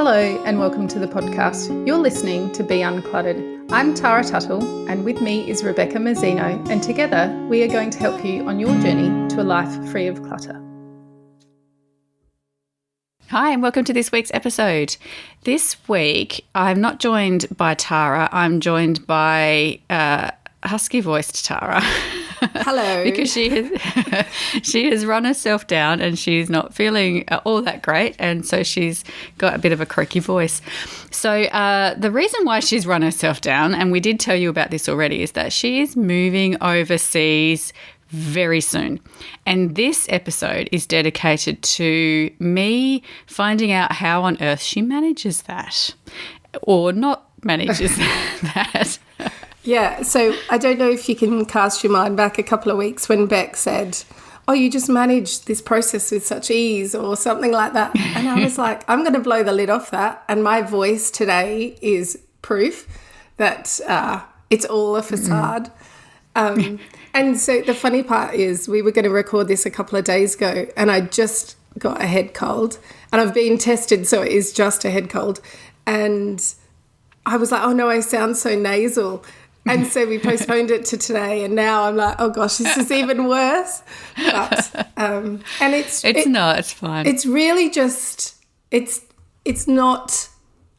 Hello and welcome to the podcast. You're listening to Be Uncluttered. I'm Tara Tuttle and with me is Rebecca Mazzino, and together we are going to help you on your journey to a life free of clutter. Hi and welcome to this week's episode. This week I'm not joined by Tara, I'm joined by husky-voiced Tara. Hello. Because she has run herself down and she's not feeling all that great, and so she's got a bit of a croaky voice. So the reason why she's run herself down, and we did tell you about this already, is that she is moving overseas very soon. And this episode is dedicated to me finding out how on earth she manages that or not manages that. Yeah, so I don't know if you can cast your mind back a couple of weeks when Beck said, oh, you just managed this process with such ease or something like that. And I was like, I'm going to blow the lid off that. And my voice today is proof that it's all a facade. And so the funny part is we were going to record this a couple of days ago and I just got a head cold and I've been tested, so it is just a head cold. And I was like, oh no, I sound so nasal. And so we postponed it to today, and now I'm like, oh gosh, this is even worse. But and it's fine. It's really just it's not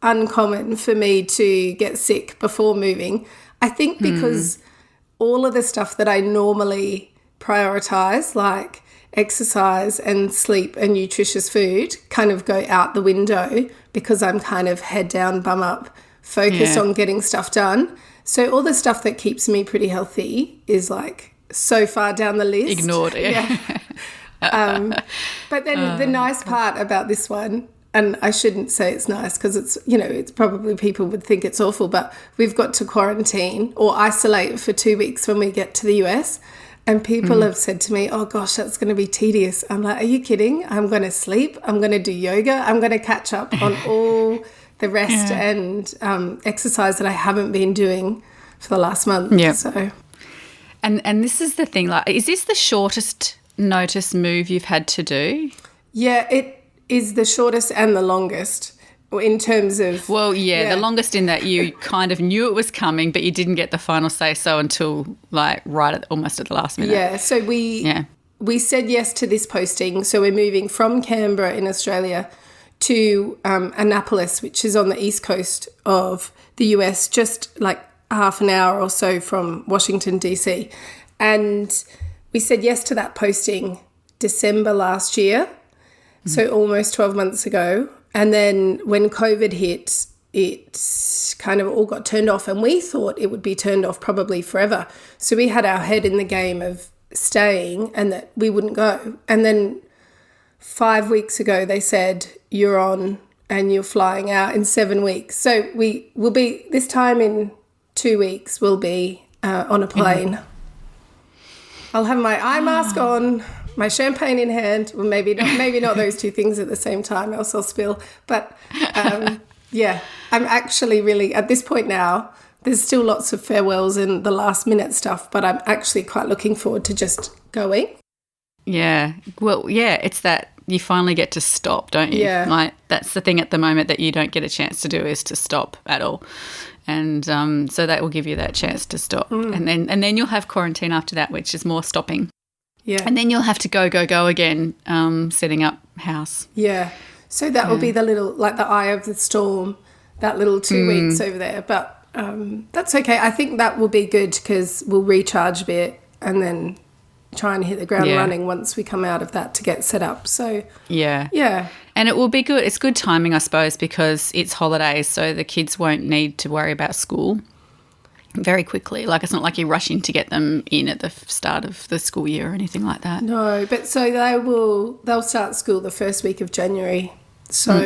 uncommon for me to get sick before moving. I think because all of the stuff that I normally prioritize, like exercise and sleep and nutritious food, kind of go out the window because I'm kind of head down, bum up, focus on getting stuff done. So all the stuff that keeps me pretty healthy is like so far down the list. Ignored, yeah. But then the nice part about this one, and I shouldn't say it's nice because it's, you know, it's probably people would think it's awful, but we've got to quarantine or isolate for 2 weeks when we get to the US. And people have said to me, oh gosh, that's going to be tedious. I'm like, are you kidding? I'm going to sleep. I'm going to do yoga. I'm going to catch up on all the rest and exercise that I haven't been doing for the last month. Yeah. So, and this is the thing, like, is this the shortest notice move you've had to do? Yeah, it is the shortest and the longest in terms of... Well, the longest in that you kind of knew it was coming, but you didn't get the final say-so until like almost at the last minute. Yeah, so we said yes to this posting. So we're moving from Canberra in Australia to Annapolis, which is on the east coast of the US, just like half an hour or so from Washington, DC. And we said yes to that posting December last year, so almost 12 months ago. And then when COVID hit, it kind of all got turned off, and we thought it would be turned off probably forever. So we had our head in the game of staying and that we wouldn't go. And then 5 weeks ago, they said, you're on and you're flying out in 7 weeks. So we will be, this time in 2 weeks, we'll be on a plane. I'll have my eye mask on, my champagne in hand. Well, maybe not those two things at the same time, else I'll spill. But I'm actually really, at this point now, there's still lots of farewells and the last minute stuff, but I'm actually quite looking forward to just going. Yeah. Well, yeah, it's that you finally get to stop, don't you? Yeah. Like, that's the thing at the moment that you don't get a chance to do, is to stop at all. And so that will give you that chance to stop. And then you'll have quarantine after that, which is more stopping. Yeah. And then you'll have to go again, setting up house. Yeah. So that will be the little, like the eye of the storm, that little 2 weeks over there. But that's okay. I think that will be good because we'll recharge a bit and then try and hit the ground running once we come out of that to get set up. So yeah. And it will be good. It's good timing, I suppose, because it's holidays, so the kids won't need to worry about school very quickly. Like, it's not like you rush in to get them in at the start of the school year or anything like that. No, but so they'll start school the first week of January. So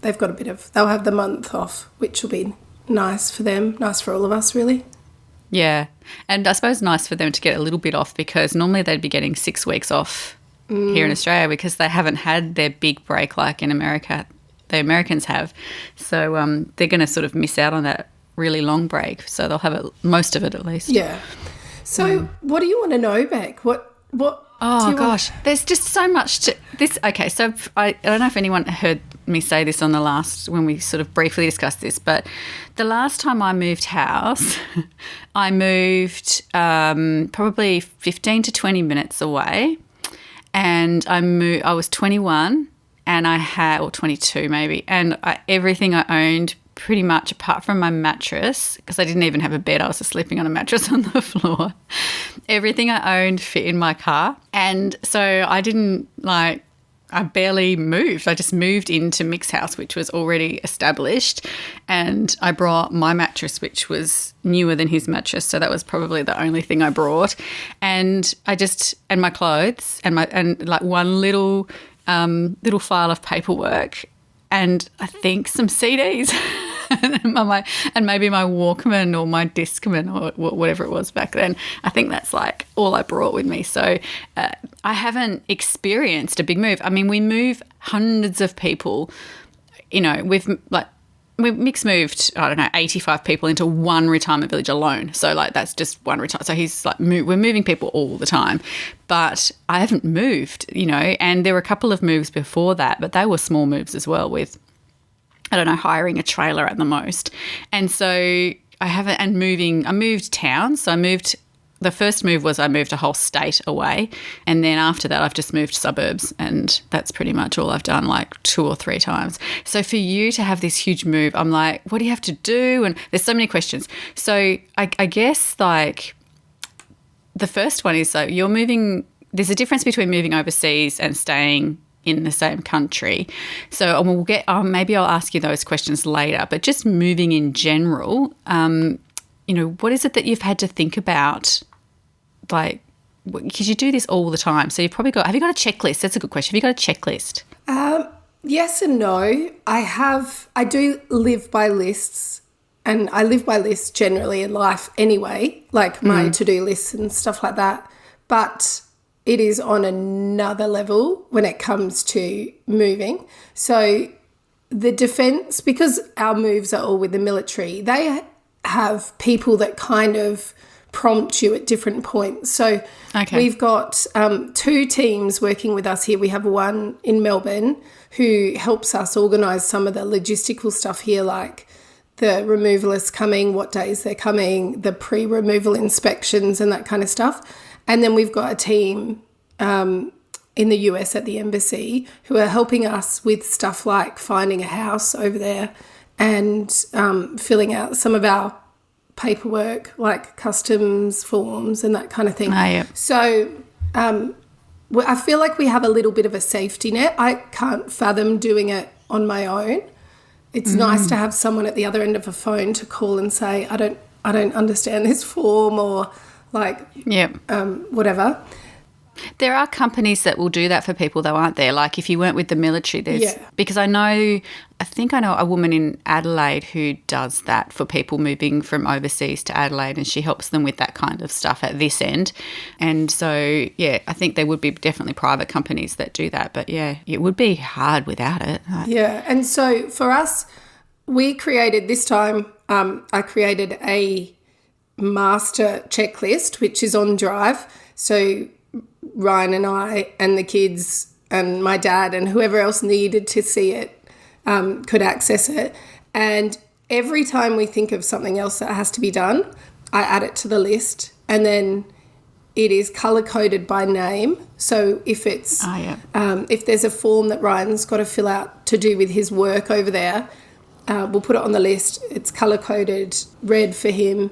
they've got they'll have the month off, which will be nice for them, nice for all of us, really. Yeah. And I suppose nice for them to get a little bit off, because normally they'd be getting 6 weeks off here in Australia because they haven't had their big break like in America. The Americans have. So they're going to sort of miss out on that really long break. So they'll have most of it at least. Yeah. So what do you want to know, Beck? What Oh, gosh. There's just so much to this. Okay, so I don't know if anyone heard me say this on the last, when we sort of briefly discussed this, but the last time I moved house, I moved probably 15 to 20 minutes away, and I was 21 and I had, or 22 maybe, and everything I owned pretty much apart from my mattress, because I didn't even have a bed, I was just sleeping on a mattress on the floor. Everything I owned fit in my car. And so I barely moved. I just moved into Mick's house, which was already established, and I brought my mattress, which was newer than his mattress. So that was probably the only thing I brought. And and my clothes and like one little file of paperwork, and I think some CDs and maybe my Walkman or my Discman or whatever it was back then. I think that's like all I brought with me. So I haven't experienced a big move. I mean, we move hundreds of people, Mick's moved, 85 people into one retirement village alone. So, like, that's just one retirement. So he's like, we're moving people all the time. But I haven't moved, and there were a couple of moves before that, but they were small moves as well with, hiring a trailer at the most. And so I moved town. So the first move was I moved a whole state away. And then after that, I've just moved suburbs, and that's pretty much all I've done, like 2 or 3 times. So for you to have this huge move, I'm like, what do you have to do? And there's so many questions. So I guess like the first one is, so there's a difference between moving overseas and staying in the same country. So maybe I'll ask you those questions later, but just moving in general, what is it that you've had to think about? Like, because you do this all the time. So have you got a checklist? That's a good question. Have you got a checklist? Yes and no. I do live by lists, and I live by lists generally in life anyway, like my to-do lists and stuff like that. But it is on another level when it comes to moving. So the defence, because our moves are all with the military, they have people that kind of prompt you at different points. So we've got 2 teams working with us here. We have one in Melbourne who helps us organise some of the logistical stuff here, like the removalists coming, what days they're coming, the pre-removal inspections and that kind of stuff. And then we've got a team in the US at the embassy who are helping us with stuff like finding a house over there and filling out some of our paperwork, like customs forms and that kind of thing. So I feel like we have a little bit of a safety net. I can't fathom doing it on my own. It's nice to have someone at the other end of a phone to call and say, I don't understand this form, or like whatever. There are companies that will do that for people, though, aren't there? Like if you weren't with the military, because I think I know a woman in Adelaide who does that for people moving from overseas to Adelaide, and she helps them with that kind of stuff at this end. And so, I think there would be definitely private companies that do that. But, it would be hard without it. Yeah, and so for us, we created this time, I created a master checklist, which is on Drive. So Ryan and I and the kids and my dad and whoever else needed to see it could access it. And every time we think of something else that has to be done, I add it to the list, and then it is colour-coded by name. So if it's if there's a form that Ryan's got to fill out to do with his work over there, we'll put it on the list. It's colour-coded red for him.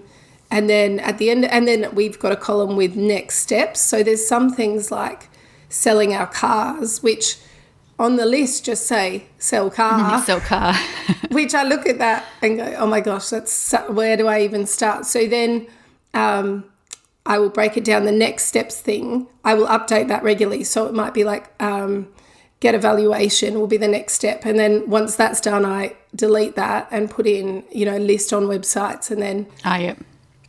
And then at the end, and then we've got a column with next steps. So there's some things like selling our cars, which on the list just say sell car. Sell car. Which I look at that and go, oh my gosh, where do I even start? So then I will break it down. The next steps thing, I will update that regularly. So it might be like get evaluation will be the next step. And then once that's done, I delete that and put in, list on websites, and then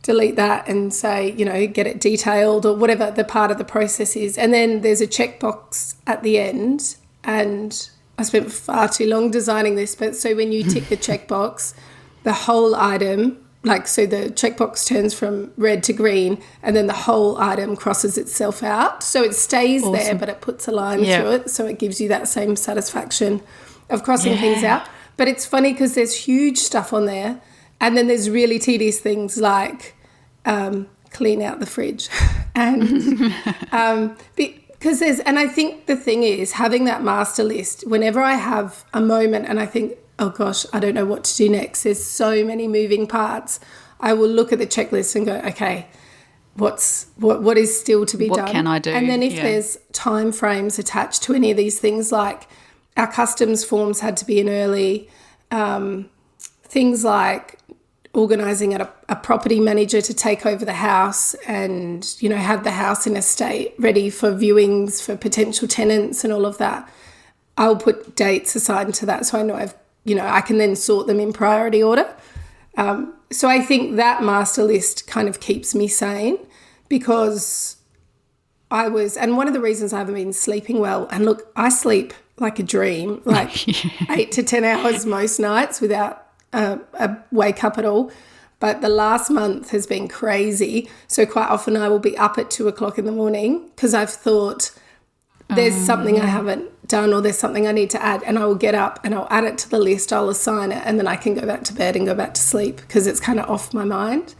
delete that and say, get it detailed or whatever the part of the process is. And then there's a checkbox at the end, and I spent far too long designing this, but so when you tick the checkbox, the whole item, so the checkbox turns from red to green, and then the whole item crosses itself out. So it stays there, but it puts a line through it, so it gives you that same satisfaction. of crossing things out. But it's funny because there's huge stuff on there, and then there's really tedious things like clean out the fridge. And because and I think the thing is, having that master list, whenever I have a moment and I think, oh gosh, I don't know what to do next, there's so many moving parts, I will look at the checklist and go, okay, what is still to be done? What can I do? And then if there's time frames attached to any of these things, like our customs forms had to be in early, things like organising a property manager to take over the house and, you know, have the house in a state ready for viewings for potential tenants and all of that. I'll put dates assigned to that so I know I can then sort them in priority order. So I think that master list kind of keeps me sane, because and one of the reasons I haven't been sleeping well, and look, I sleep like a dream, like 8 to 10 hours most nights without a wake up at all. But the last month has been crazy. So quite often I will be up at 2 o'clock in the morning because I've thought there's something I haven't done, or there's something I need to add, and I will get up and I'll add it to the list, I'll assign it, and then I can go back to bed and go back to sleep because it's kind of off my mind.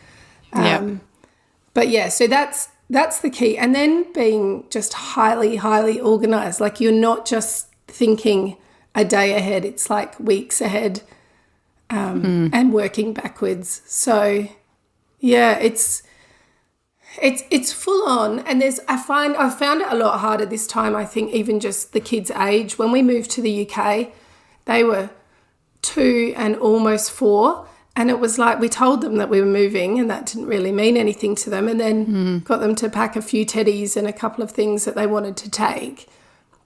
But yeah, so that's the key. And then being just highly, highly organised. Like, you're not just thinking a day ahead, it's like weeks ahead, and working backwards. So yeah, it's full on, and I found it a lot harder this time. I think even just the kids' age. When we moved to the UK, they were 2 and almost 4, and it was like we told them that we were moving, and that didn't really mean anything to them, and then got them to pack a few teddies and a couple of things that they wanted to take,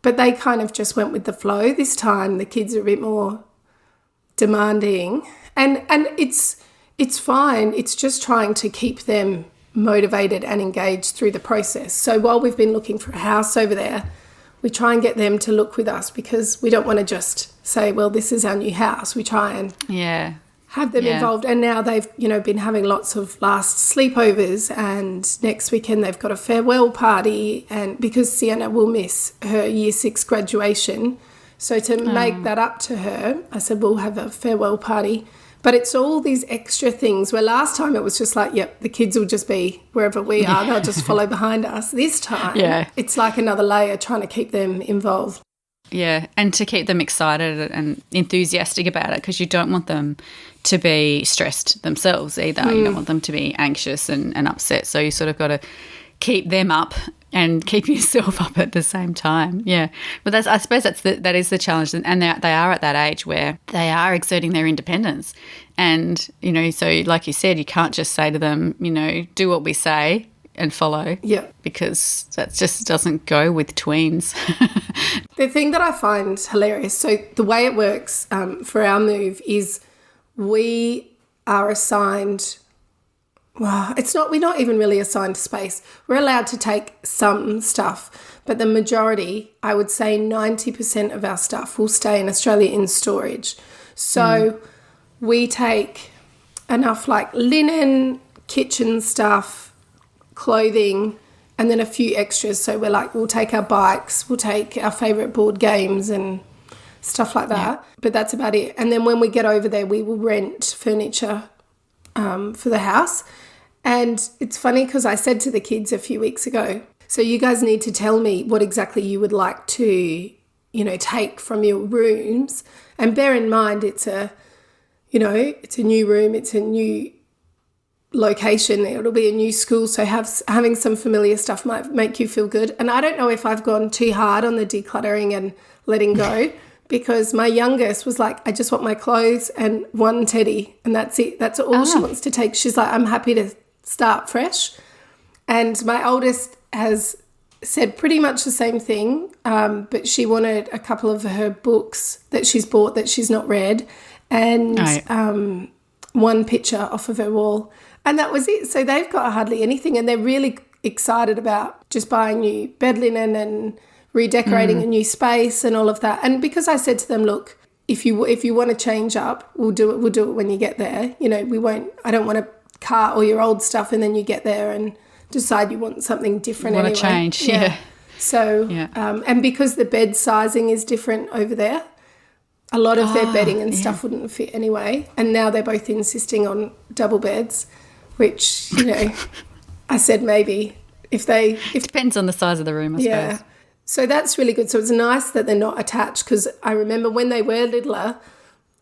but they kind of just went with the flow. This time the kids are a bit more demanding, and it's fine. It's just trying to keep them motivated and engaged through the process. So while we've been looking for a house over there, we try and get them to look with us, because we don't want to just say, well, this is our new house. We try and have them involved. And now they've, been having lots of last sleepovers, and next weekend they've got a farewell party, and because Sienna will miss her year 6 graduation. So to make that up to her, I said, we'll have a farewell party. But it's all these extra things, where last time it was just like, yep, the kids will just be wherever we are. They'll just follow behind us. This time it's like another layer, trying to keep them involved. Yeah, and to keep them excited and enthusiastic about it, because you don't want them to be stressed themselves either. You don't want them to be anxious and upset. So you sort of got to keep them up and keep yourself up at the same time. Yeah. But I suppose that is the challenge. And they are at that age where they are exerting their independence. And, so like you said, you can't just say to them, do what we say and follow. Yeah. Because that just doesn't go with tweens. The thing that I find hilarious, so the way it works for our move is we are assigned... Well, we're not even really assigned space. We're allowed to take some stuff, but the majority, I would say 90% of our stuff will stay in Australia in storage. So we take enough like linen, kitchen stuff, clothing, and then a few extras. So we'll take our bikes, we'll take our favourite board games and stuff like that. But that's about it. And then when we get over there, we will rent furniture for the house. And it's funny because I said to the kids a few weeks ago, so you guys need to tell me what exactly you would like to, take from your rooms. And bear in mind, it's a new room, it's a new location, it'll be a new school. So having some familiar stuff might make you feel good. And I don't know if I've gone too hard on the decluttering and letting go. Because my youngest was like, I just want my clothes and one teddy, and that's it. That's all she wants to take. She's like, I'm happy to start fresh. And my oldest has said pretty much the same thing, but she wanted a couple of her books that she's bought that she's not read, and one picture off of her wall. And that was it. So they've got hardly anything, and they're really excited about just buying new bed linen and redecorating a new space and all of that. And because I said to them, look, if you want to change up, we'll do it when you get there. I don't want to cart all your old stuff and then you get there and decide you want something different anyway. Want to change, yeah. So, and because the bed sizing is different over there, a lot of their bedding and stuff wouldn't fit anyway. And now they're both insisting on double beds, which, you know, I said maybe if they... It depends on the size of the room, I suppose. So that's really good. So it's nice that they're not attached, because I remember when they were littler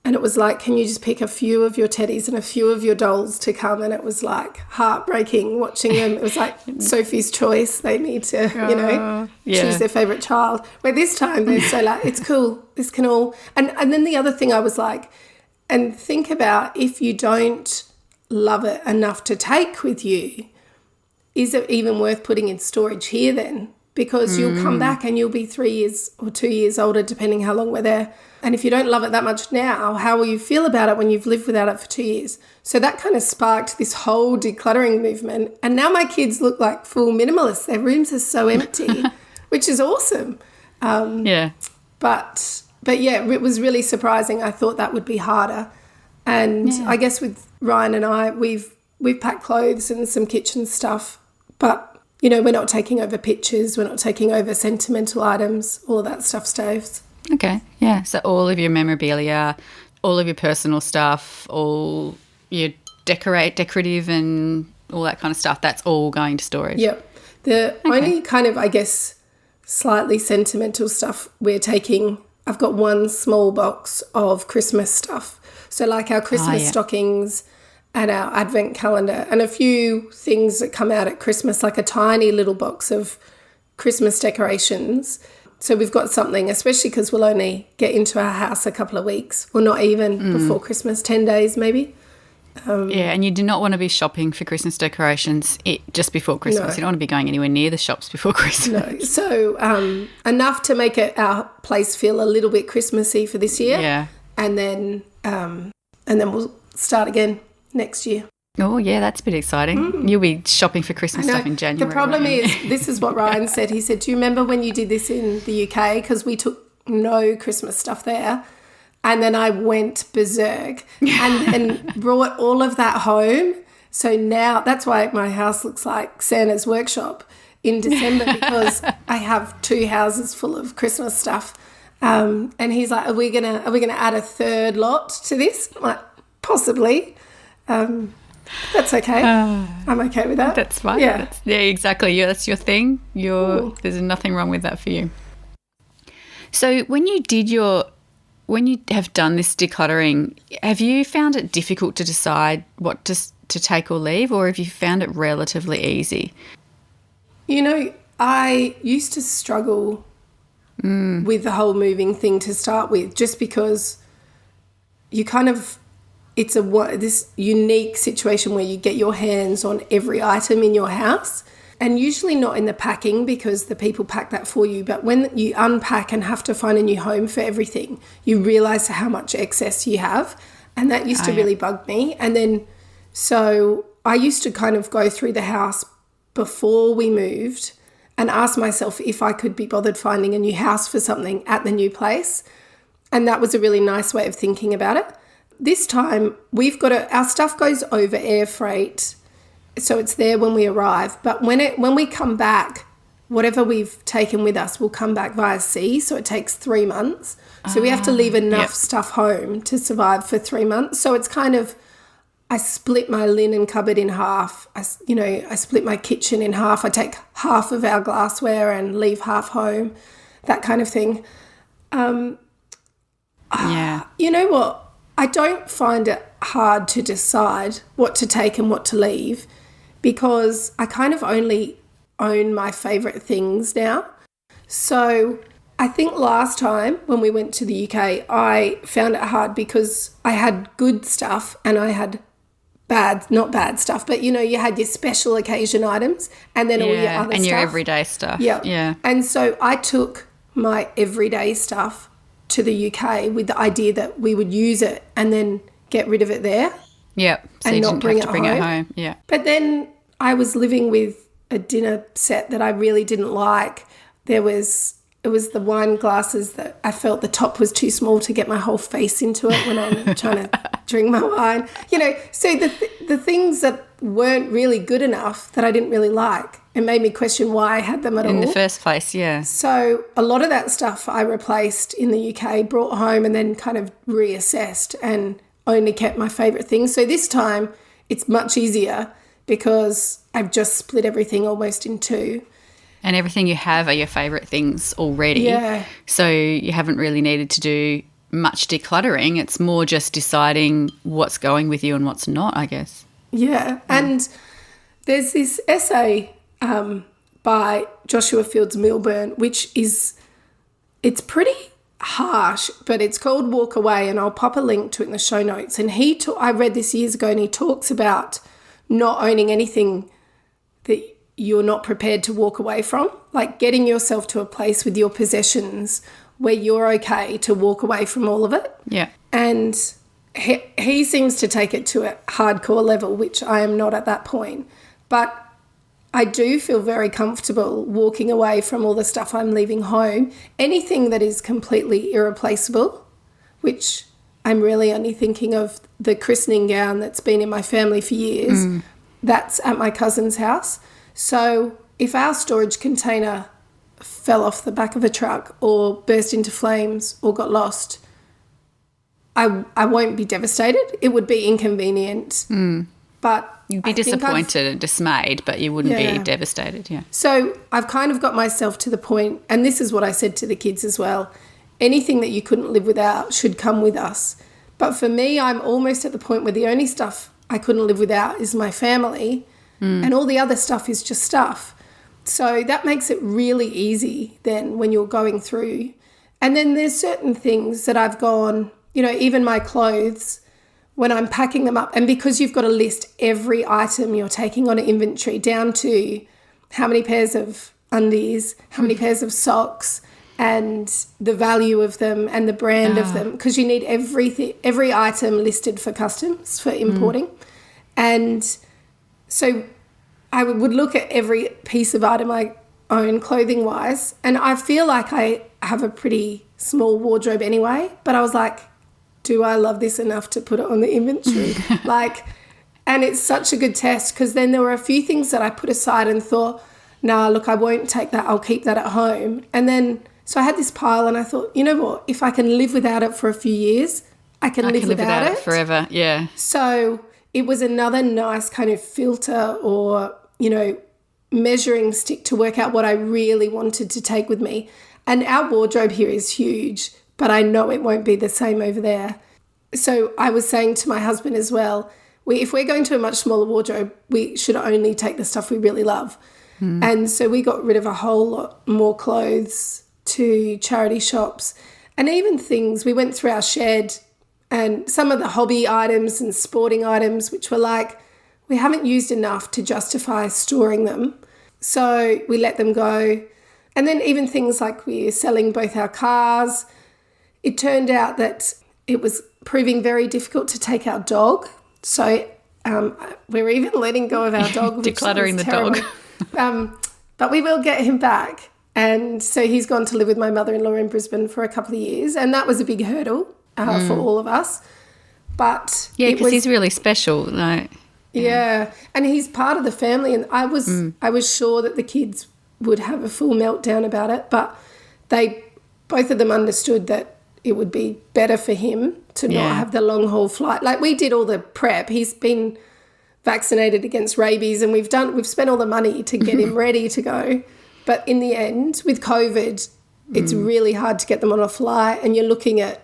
and it was like, can you just pick a few of your teddies and a few of your dolls to come? And it was like heartbreaking watching them. It was like Sophie's choice. They need to, you know, choose their favourite child. Where this time they're so like, it's cool. This can all... And then the other thing I was like, and think about if you don't love it enough to take with you, is it even worth putting in storage here then? Because you'll come back and you'll be 3 years or 2 years older, depending how long we're there. And if you don't love it that much now, how will you feel about it when you've lived without it for 2 years? So that kind of sparked this whole decluttering movement. And now my kids look like full minimalists. Their rooms are so empty, which is awesome. But yeah, it was really surprising. I thought that would be harder. And I guess with Ryan and I, we've packed clothes and some kitchen stuff, but... You know, we're not taking over pictures, we're not taking over sentimental items, all of that stuff stays. Okay, yeah. So all of your memorabilia, all of your personal stuff, all your decorative and all that kind of stuff, that's all going to storage. Yep. The only kind of, I guess, slightly sentimental stuff we're taking, I've got one small box of Christmas stuff. So like our Christmas stockings and our advent calendar and a few things that come out at Christmas, like a tiny little box of Christmas decorations. So we've got something, especially because we'll only get into our house a couple of weeks, or not even before Christmas, 10 days maybe. And you do not want to be shopping for Christmas decorations just before Christmas. No. You don't want to be going anywhere near the shops before Christmas. No. So enough to make our place feel a little bit Christmassy for this year. Yeah. And then we'll start again next year. Oh, yeah, that's a bit exciting. You'll be shopping for Christmas stuff in January. The problem is, this is what Ryan said. He said, do you remember when you did this in the UK? Because we took no Christmas stuff there. And then I went berserk and brought all of that home. So now that's why my house looks like Santa's workshop in December, because I have 2 houses full of Christmas stuff. And he's like, are we gonna add a third lot to this? I'm like, possibly. That's okay. I'm okay with that. That's fine. Yeah, exactly. Yeah, that's your thing. There's nothing wrong with that for you. So when you have done this decluttering, have you found it difficult to decide what to take or leave, or have you found it relatively easy? You know, I used to struggle with the whole moving thing to start with, just because you kind of... It's this unique situation where you get your hands on every item in your house, and usually not in the packing, because the people pack that for you. But when you unpack and have to find a new home for everything, you realise how much excess you have, and that used to really bug me. And then so I used to kind of go through the house before we moved and ask myself if I could be bothered finding a new house for something at the new place, and that was a really nice way of thinking about it. This time, our stuff goes over air freight, so it's there when we arrive. But when we come back, whatever we've taken with us will come back via sea, so it takes 3 months. So we have to leave enough stuff home to survive for 3 months. So it's kind of, I split my linen cupboard in half. I split my kitchen in half. I take half of our glassware and leave half home, that kind of thing. You know what? I don't find it hard to decide what to take and what to leave, because I kind of only own my favourite things now. So I think last time when we went to the UK, I found it hard because I had good stuff and I had not bad stuff, but you had your special occasion items and then all your other stuff. And your everyday stuff. Yeah. And so I took my everyday stuff to the UK with the idea that we would use it and then get rid of it there. Yep. So and you not didn't bring have to bring it home. Yeah. But then I was living with a dinner set that I really didn't like. It was the wine glasses that I felt the top was too small to get my whole face into it when I'm trying to drink my wine. So the things that weren't really good enough that I didn't really like. it made me question why I had them at all. In the first place, yeah. So a lot of that stuff I replaced in the UK, brought home and then kind of reassessed and only kept my favourite things. So this time it's much easier because I've just split everything almost in two. And everything you have are your favourite things already. Yeah. So you haven't really needed to do much decluttering. It's more just deciding what's going with you and what's not, I guess. Yeah. And there's this essay by Joshua Fields Milburn, which it's pretty harsh, but it's called Walk Away, and I'll pop a link to it in the show notes. And I read this years ago, and he talks about not owning anything that you're not prepared to walk away from, like getting yourself to a place with your possessions where you're okay to walk away from all of it. Yeah. And he seems to take it to a hardcore level, which I am not at that point. But I do feel very comfortable walking away from all the stuff I'm leaving home. Anything that is completely irreplaceable, which I'm really only thinking of the christening gown that's been in my family for years. That's at my cousin's house. So if our storage container fell off the back of a truck or burst into flames or got lost, I won't be devastated. It would be inconvenient. But you'd be disappointed and dismayed, but you wouldn't be devastated, yeah. So I've kind of got myself to the point, and this is what I said to the kids as well, anything that you couldn't live without should come with us. But for me, I'm almost at the point where the only stuff I couldn't live without is my family, and all the other stuff is just stuff. So that makes it really easy then when you're going through. And then there's certain things that I've gone, even my clothes, when I'm packing them up, and because you've got to list every item you're taking on an inventory down to how many pairs of undies, how many pairs of socks, and the value of them and the brand of them, because you need every item listed for customs, for importing. And so I would look at every piece of item I own clothing-wise, and I feel like I have a pretty small wardrobe anyway, but I was like, do I love this enough to put it on the inventory? And it's such a good test, because then there were a few things that I put aside and thought, nah, look, I won't take that. I'll keep that at home. And then, so I had this pile and I thought, you know what? If I can live without it for a few years, I can live without it forever. Yeah. So it was another nice kind of filter or, measuring stick to work out what I really wanted to take with me. And our wardrobe here is huge, but I know it won't be the same over there. So I was saying to my husband as well, if we're going to a much smaller wardrobe, we should only take the stuff we really love. And so we got rid of a whole lot more clothes to charity shops, and even things, we went through our shed and some of the hobby items and sporting items, which were like, we haven't used enough to justify storing them. So we let them go. And then even things like we're selling both our cars. It turned out that it was proving very difficult to take our dog. So we're even letting go of our dog. Decluttering the dog. But we will get him back. And so he's gone to live with my mother-in-law in Brisbane for a couple of years. And that was a big hurdle for all of us. But yeah, because he's really special. Yeah, and he's part of the family. And I was sure that the kids would have a full meltdown about it. But both of them understood that it would be better for him to not have the long haul flight. Like, we did all the prep. He's been vaccinated against rabies, and we've spent all the money to get him ready to go. But in the end, with COVID, it's really hard to get them on a flight, and you're looking at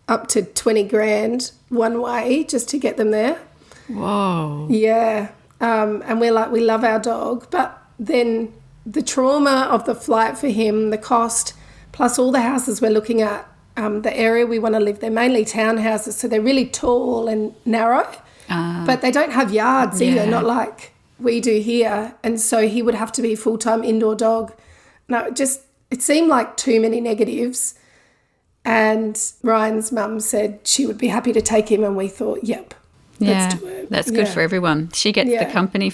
up to 20 grand one way just to get them there. Whoa. Yeah. And we're like, we love our dog, but then the trauma of the flight for him, the cost, plus all the houses we're looking at, the area we want to live, they're mainly townhouses, so they're really tall and narrow, but they don't have yards either, not like we do here. And so he would have to be a full-time indoor dog. No, it seemed like too many negatives. And Ryan's mum said she would be happy to take him, and we thought, yep, let's do it. That's good for everyone. She gets the company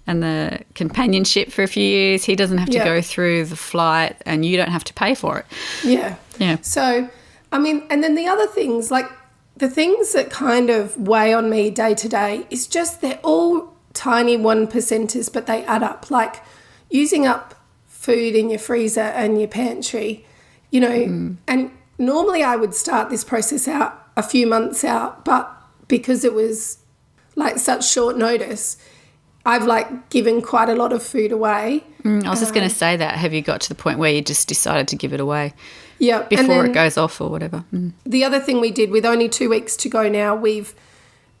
and the companionship for a few years. He doesn't have to go through the flight, and you don't have to pay for it. Yeah. Yeah. So, I mean, and then the other things, like the things that kind of weigh on me day to day is just they're all tiny 1%ers, but they add up. Like using up food in your freezer and your pantry, you know, and normally I would start this process out a few months out, but because it was like such short notice, I've like given quite a lot of food away. I was just going to say that. Have you got to the point where you just decided to give it away? Yeah. Before it goes off or whatever. The other thing we did, with only 2 weeks to go now, we've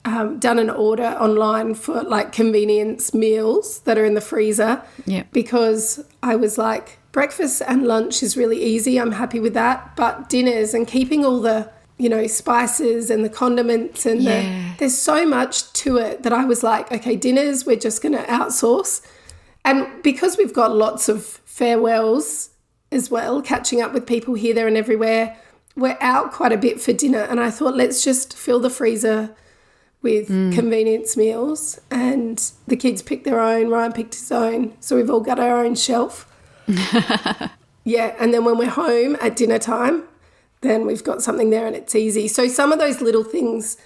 done an order online for like convenience meals that are in the freezer. Yeah. Because I was like, breakfast and lunch is really easy. I'm happy with that. But dinners and keeping all the, you know, spices and the condiments and there's so much to it that I was like, okay, dinners we're just going to outsource. And because we've got lots of farewells as well, catching up with people here, there and everywhere, we're out quite a bit for dinner. And I thought, let's just fill the freezer with convenience meals, and the kids picked their own, Ryan picked his own, so we've all got our own shelf. Yeah, and then when we're home at dinner time, then we've got something there and it's easy. So some of those little things,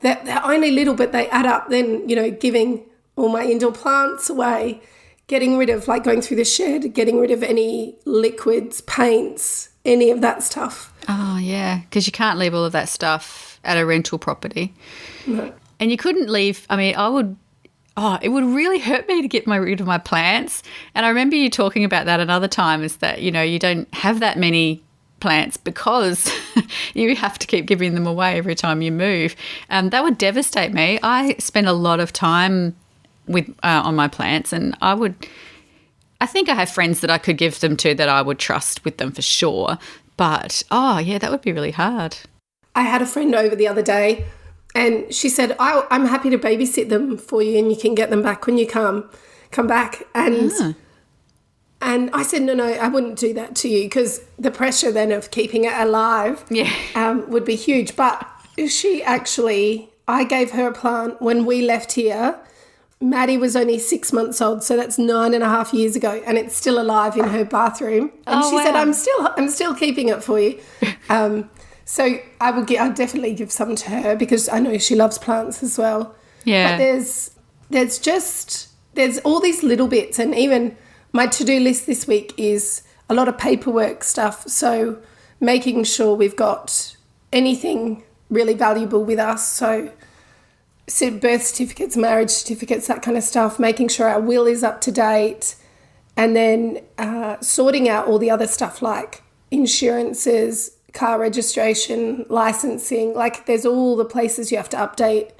that they're only little but they add up. Then, you know, giving all my indoor plants away, getting rid of, like going through the shed, getting rid of any liquids, paints, any of that stuff. Oh, yeah, because you can't leave all of that stuff at a rental property. No. And you couldn't leave, I mean, it would really hurt me to get rid of my plants. And I remember you talking about that another time, is that, you know, you don't have that many plants because you have to keep giving them away every time you move. That would devastate me. I spend a lot of time with on my plants, and I think I have friends that I could give them to that I would trust with them for sure. But, that would be really hard. I had a friend over the other day and she said, I'm happy to babysit them for you and you can get them back when you come back. And I said, no, I wouldn't do that to you, because the pressure then of keeping it alive would be huge. But I gave her a plant when we left here. Maddie was only 6 months old, so that's 9.5 years ago, and it's still alive in her bathroom. And she said, I'm still keeping it for you. So I'll definitely give some to her, because I know she loves plants as well. Yeah. But there's all these little bits, and even my to-do list this week is a lot of paperwork stuff. So making sure we've got anything really valuable with us. So birth certificates, marriage certificates, that kind of stuff, making sure our will is up to date, and then sorting out all the other stuff like insurances, car registration, licensing. Like there's all the places you have to update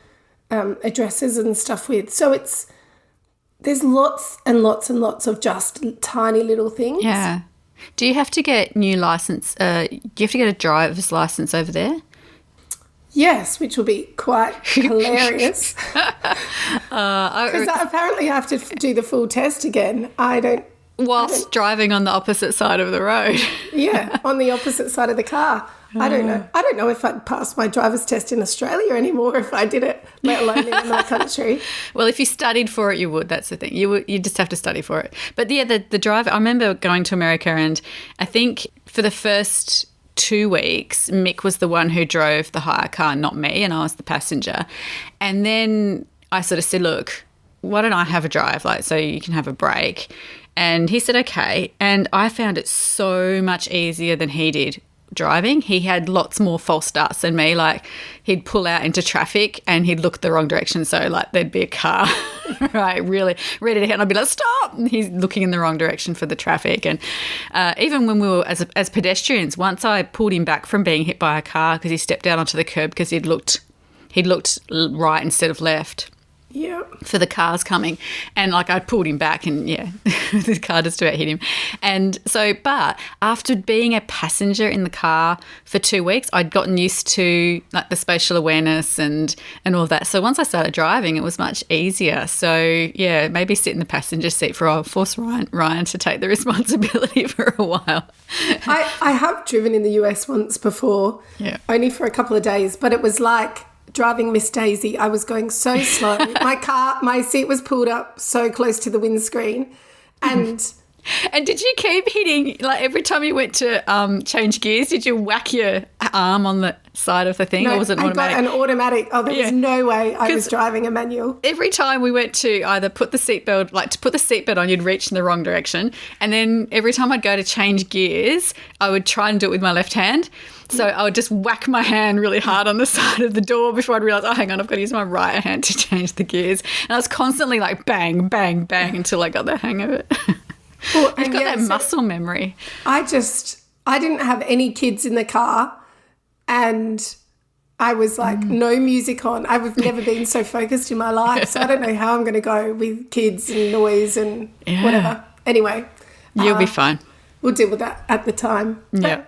addresses and stuff with. So there's lots and lots and lots of just tiny little things. Yeah. Do you have to get new license? Do you have to get a driver's license over there? Yes, which will be quite hilarious. Because apparently I have to do the full test again. Whilst driving on the opposite side of the road. Yeah, on the opposite side of the car. I don't know. I don't know if I'd pass my driver's test in Australia anymore if I did it, let alone in my country. Well, if you studied for it, you would. That's the thing. You just have to study for it. But yeah, the drive. I remember going to America, and I think for the first 2 weeks, Mick was the one who drove the hire car, not me, and I was the passenger. And then I sort of said, look, why don't I have a drive, like, so you can have a break? And he said, okay. And I found it so much easier than he did driving. He had lots more false starts than me. Like, he'd pull out into traffic and he'd look the wrong direction. So, like, there'd be a car, right, really ready to hit. And I'd be like, stop! And he's looking in the wrong direction for the traffic. And even when we were as pedestrians, once I pulled him back from being hit by a car because he stepped out onto the curb because he'd looked right instead of left. Yeah. For the cars coming. And like I pulled him back and the car just about hit him. And so, but after being a passenger in the car for 2 weeks, I'd gotten used to like the spatial awareness and all of that. So once I started driving, it was much easier. So yeah, maybe sit in the passenger seat force Ryan to take the responsibility for a while. I have driven in the US once before, only for a couple of days, but it was like driving Miss Daisy. I was going so slow. My seat was pulled up so close to the windscreen, and And did you keep hitting, like every time you went to change gears, did you whack your arm on the side of the thing, or was it automatic? I got an automatic. Oh, there was no way I was driving a manual. Every time we went to either put the seatbelt, like to put the seatbelt on, you'd reach in the wrong direction. And then every time I'd go to change gears, I would try and do it with my left hand. So I would just whack my hand really hard on the side of the door before I'd realise, oh, hang on, I've got to use my right hand to change the gears. And I was constantly like bang, bang, bang until I got the hang of it. Well, you've got that muscle memory. I didn't have any kids in the car, and I was like, no music on. I've never been so focused in my life, so I don't know how I'm going to go with kids and noise and whatever. Anyway. You'll be fine. We'll deal with that at the time. Yeah.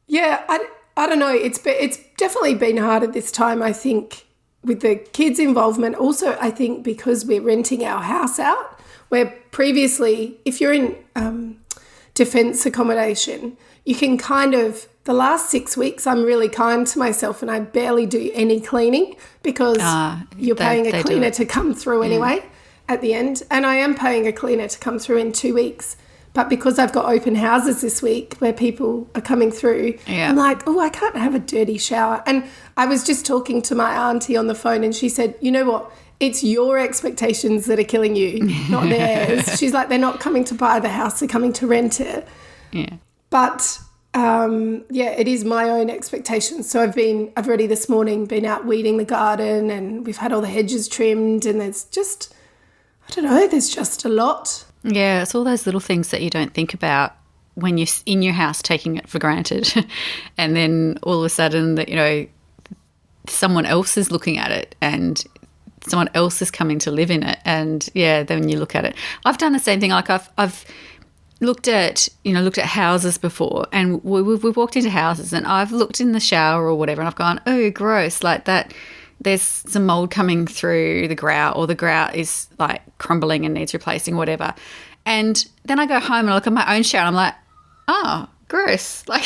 Yeah, I don't know. It's definitely been harder this time, I think, with the kids' involvement. Also, I think because we're renting our house out, where previously, if you're in defence accommodation, you can kind of, the last 6 weeks, I'm really kind to myself and I barely do any cleaning because you're paying a cleaner to come through anyway at the end. And I am paying a cleaner to come through in 2 weeks. But because I've got open houses this week where people are coming through, I'm like, oh, I can't have a dirty shower. And I was just talking to my auntie on the phone and she said, you know what? It's your expectations that are killing you, not theirs. She's like, they're not coming to buy the house, they're coming to rent it. Yeah. But, it is my own expectations. So I've already this morning been out weeding the garden and we've had all the hedges trimmed and there's just a lot. Yeah, it's all those little things that you don't think about when you're in your house taking it for granted. And then all of a sudden that, someone else is looking at it and someone else is coming to live in it. And then you look at it. I've done the same thing. Like I've looked at houses before, and we've walked into houses and I've looked in the shower or whatever and I've gone, oh, gross, like that. There's some mold coming through the grout, or the grout is like crumbling and needs replacing, whatever. And then I go home and I look at my own shower and I'm like, oh, gross. Like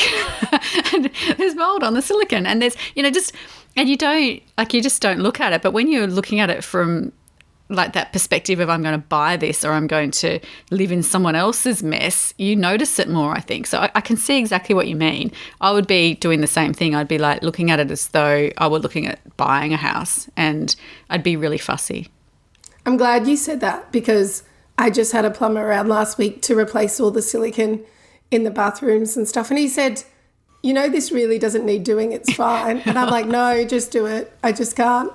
and there's mold on the silicone, and there's, and you just don't look at it. But when you're looking at it from like that perspective of I'm going to buy this or I'm going to live in someone else's mess, you notice it more, I think. So I can see exactly what you mean. I would be doing the same thing. I'd be like looking at it as though I were looking at buying a house, and I'd be really fussy. I'm glad you said that because I just had a plumber around last week to replace all the silicone in the bathrooms and stuff. And he said, this really doesn't need doing. It's fine. And I'm like, no, just do it. I just can't.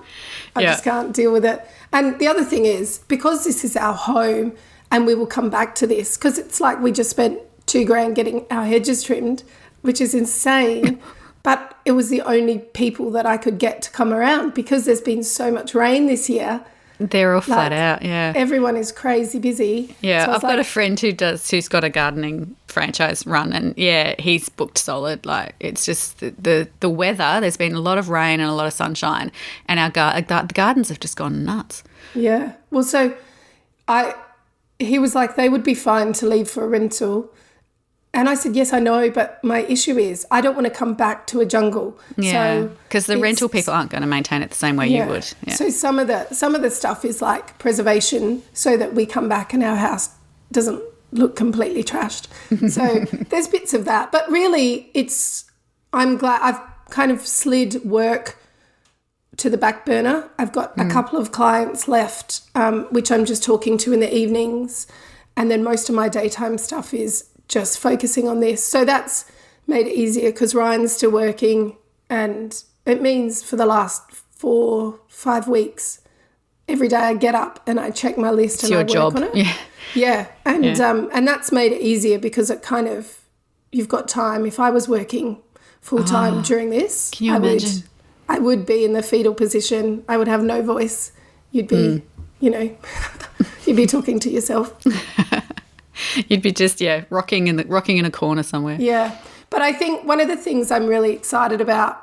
I just can't deal with it. And the other thing is, because this is our home, and we will come back to this, because it's like we just spent $2,000 getting our hedges trimmed, which is insane. But it was the only people that I could get to come around because there's been so much rain this year. They're all flat out, yeah. Everyone is crazy busy. Yeah, so I've got a friend who's got a gardening franchise run, and he's booked solid. Like, it's just the weather. There's been a lot of rain and a lot of sunshine, and the gardens have just gone nuts. Yeah. Well, so he was like, they would be fine to leave for a rental. And I said, yes, I know, but my issue is I don't want to come back to a jungle. Yeah, because the rental people aren't going to maintain it the same way you would. Yeah. So some of the stuff is like preservation so that we come back and our house doesn't look completely trashed. So there's bits of that. But really I'm glad I've kind of slid work to the back burner. I've got a couple of clients left, which I'm just talking to in the evenings. And then most of my daytime stuff is just focusing on this. So that's made it easier because Ryan's still working, and it means for the last 4-5 weeks, every day I get up and I check my list and I work on it. Yeah. And that's made it easier because it kind of, you've got time. If I was working full time during this, can you imagine? I would be in the fetal position. I would have no voice. You'd be, you'd be talking to yourself. You'd be just, rocking in a corner somewhere. Yeah. But I think one of the things I'm really excited about,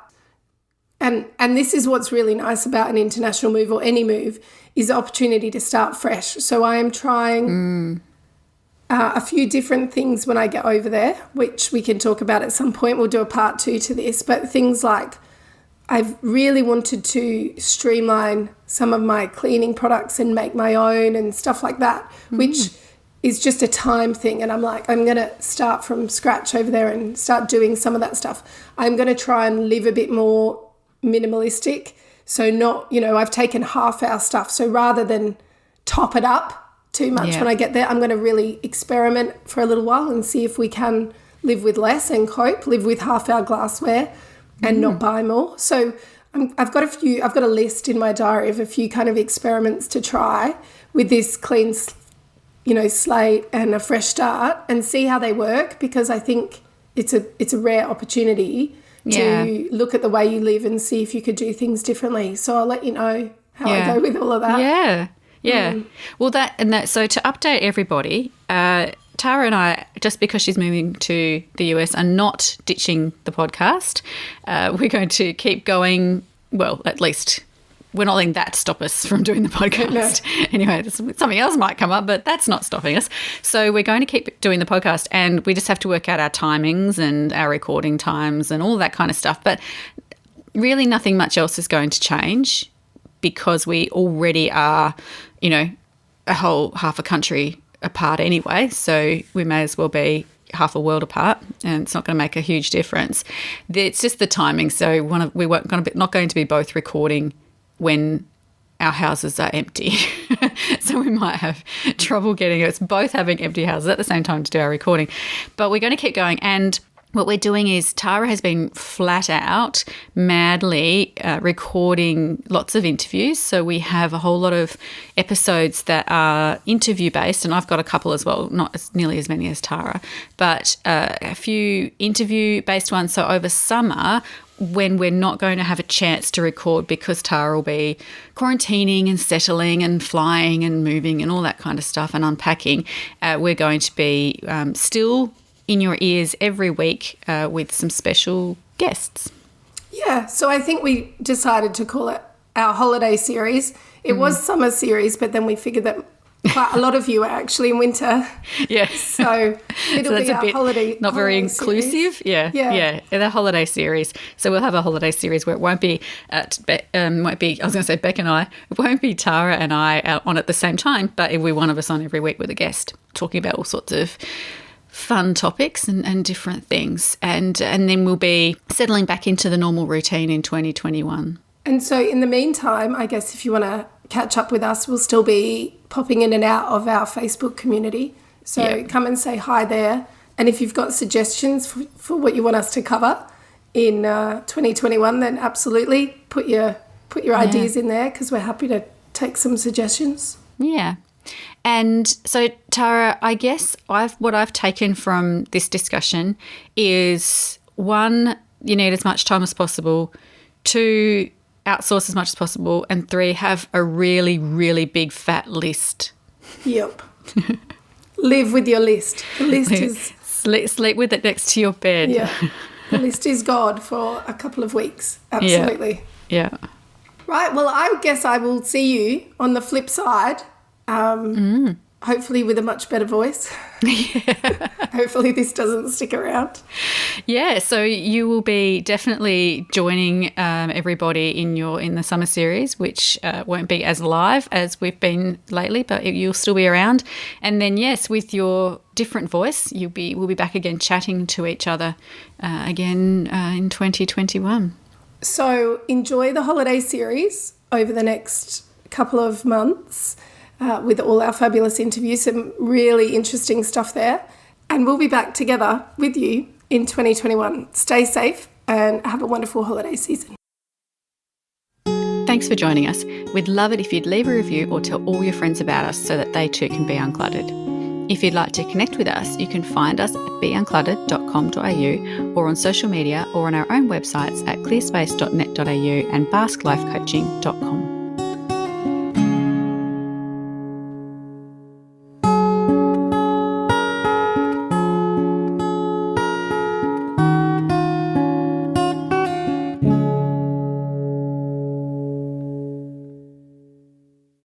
and this is what's really nice about an international move or any move, is the opportunity to start fresh. So I am trying a few different things when I get over there, which we can talk about at some point. We'll do a part 2 to this. But things like I've really wanted to streamline some of my cleaning products and make my own and stuff like that, which is just a time thing. And I'm like, I'm going to start from scratch over there and start doing some of that stuff. I'm going to try and live a bit more minimalistic. So not, I've taken half our stuff. So rather than top it up too much when I get there, I'm going to really experiment for a little while and see if we can live with less and live with half our glassware and not buy more. So I've got a list in my diary of a few kind of experiments to try with this clean slate and a fresh start and see how they work, because I think it's a rare opportunity to look at the way you live and see if you could do things differently. So I'll let you know how I go with all of that. Yeah. Well, so to update everybody, Tara and I, just because she's moving to the US, are not ditching the podcast. We're going to keep going. Well, at least we're not letting that stop us from doing the podcast. No. Anyway, something else might come up, but that's not stopping us. So we're going to keep doing the podcast, and we just have to work out our timings and our recording times and all that kind of stuff. But really nothing much else is going to change, because we already are, a whole half a country apart anyway. So we may as well be half a world apart, and it's not going to make a huge difference. It's just the timing. So we weren't not going to be both recording when our houses are empty. So we might have trouble getting us both having empty houses at the same time to do our recording. But we're going to keep going. And what we're doing is Tara has been flat out, madly recording lots of interviews. So we have a whole lot of episodes that are interview-based, and I've got a couple as well, not nearly as many as Tara, but a few interview-based ones. So over summer, when we're not going to have a chance to record because Tara will be quarantining and settling and flying and moving and all that kind of stuff and unpacking, we're going to be still in your ears every week with some special guests. Yeah, so I think we decided to call it our holiday series. It was summer series, but then we figured that quite a lot of you are actually in winter. Yeah. So it'll be our holiday. Not very inclusive. Series. Yeah. The holiday series. So we'll have a holiday series where it won't be Beck and I. It won't be Tara and I on at the same time, but it'll be one of us on every week with a guest talking about all sorts of fun topics and different things. And then we'll be settling back into the normal routine in 2021. And so in the meantime, I guess if you want to catch up with us, we'll still be popping in and out of our Facebook community. So come and say hi there. And if you've got suggestions for what you want us to cover in 2021, then absolutely put your ideas in there, because we're happy to take some suggestions. Yeah. And so, Tara, I guess what I've taken from this discussion is, 1, you need as much time as possible. 2, outsource as much as possible. And 3, have a really, really big fat list. Yep. Live with your list. The list is... Sleep with it next to your bed. Yeah. The list is God for a couple of weeks. Absolutely. Yeah. Right. Well, I guess I will see you on the flip side. Hopefully with a much better voice. Yeah. Hopefully this doesn't stick around. Yeah, so you will be definitely joining everybody in the summer series, which won't be as live as we've been lately, but you'll still be around. And then, yes, with your different voice, we'll be back again chatting to each other again in 2021. So enjoy the holiday series over the next couple of months. With all our fabulous interviews, some really interesting stuff there. And we'll be back together with you in 2021. Stay safe and have a wonderful holiday season. Thanks for joining us. We'd love it if you'd leave a review or tell all your friends about us so that they too can be uncluttered. If you'd like to connect with us, you can find us at beuncluttered.com.au or on social media or on our own websites at clearspace.net.au and basklifecoaching.com.